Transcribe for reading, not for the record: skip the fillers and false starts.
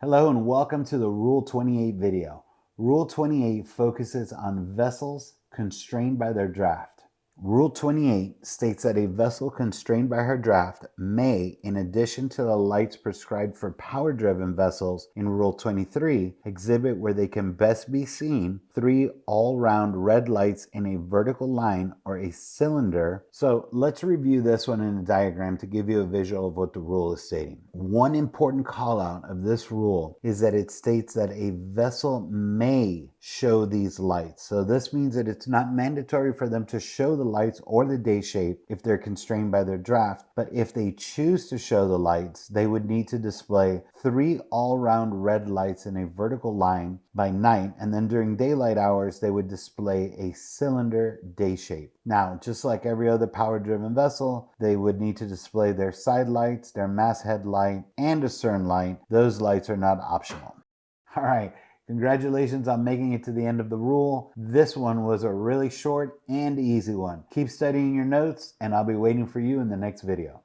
Hello and welcome to the Rule 28 video. Rule 28 focuses on vessels constrained by their draft. Rule 28 states that a vessel constrained by her draft may, in addition to the lights prescribed for power-driven vessels in Rule 23, exhibit where they can best be seen 3 all-round red lights in a vertical line or a cylinder. So let's review this one in a diagram to give you a visual of what the rule is stating. One important call out of this rule is that it states that a vessel may show these lights. So this means that it's not mandatory for them to show the lights or the day shape if they're constrained by their draft, but if they choose to show the lights, they would need to display 3 all-round red lights in a vertical line by night, and then during daylight hours they would display a cylinder day shape. Now, just like every other power-driven vessel, they would need to display their side lights, their masthead light, and a stern light. Those lights are not optional. All right. Congratulations on making it to the end of the rule. This one was a really short and easy one. Keep studying your notes, and I'll be waiting for you in the next video.